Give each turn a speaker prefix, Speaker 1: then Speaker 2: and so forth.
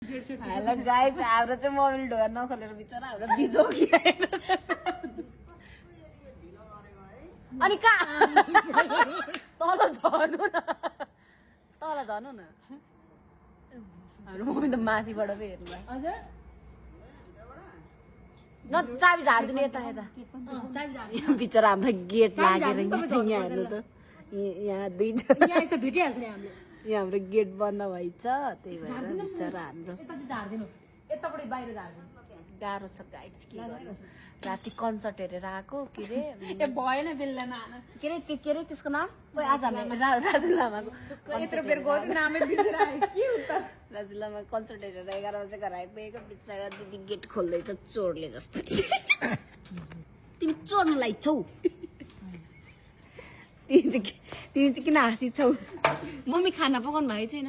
Speaker 1: hello guys हाम्रो चाहिँ mobile ढोका नखोलेर बिचरा हाम्रो बिजो अनि कहाँ तल झर्नु न तल झर्नु न हाम्रो मोबाइल त माथिबाट पो हेर्नु
Speaker 2: हजुर
Speaker 1: न चाबी झार्दिनु यता यता बिचरा हाम्रो गेट लागेर यहाँ हेर्नु त यहाँ दुईजना
Speaker 2: यहाँ यस्तो भेटिहाल्छ नि हामीले
Speaker 1: यहाँ हाम्रो गेट बन्द भइछ त्यही भएर बिचरा हाम्रो
Speaker 2: यता चाहिँ झार्दिनु यताबाट बाहिर झार्दिनु
Speaker 1: गाह्रो छ गाइस के गर्नु राति कन्सर्ट हेरेर आएको के रे
Speaker 2: ए भएन बेलुका नआन
Speaker 1: के रे के रे त्यसको नाम खोइ आज हामी राजु लामाको
Speaker 2: यत्रो बेर गयो नामै बिर्सेर आयो के हो त
Speaker 1: राजु लामा कन्सर्ट हेरेर 11 बजे घर आइपुगेको बिचरा दिदी गेट खोल्दैछ चोरले जस्तो तिमी चोर्नलाई छौ तिमी चाहिँ किन हाँसी छौ मम्मी खाना पकाउनु भएको छैन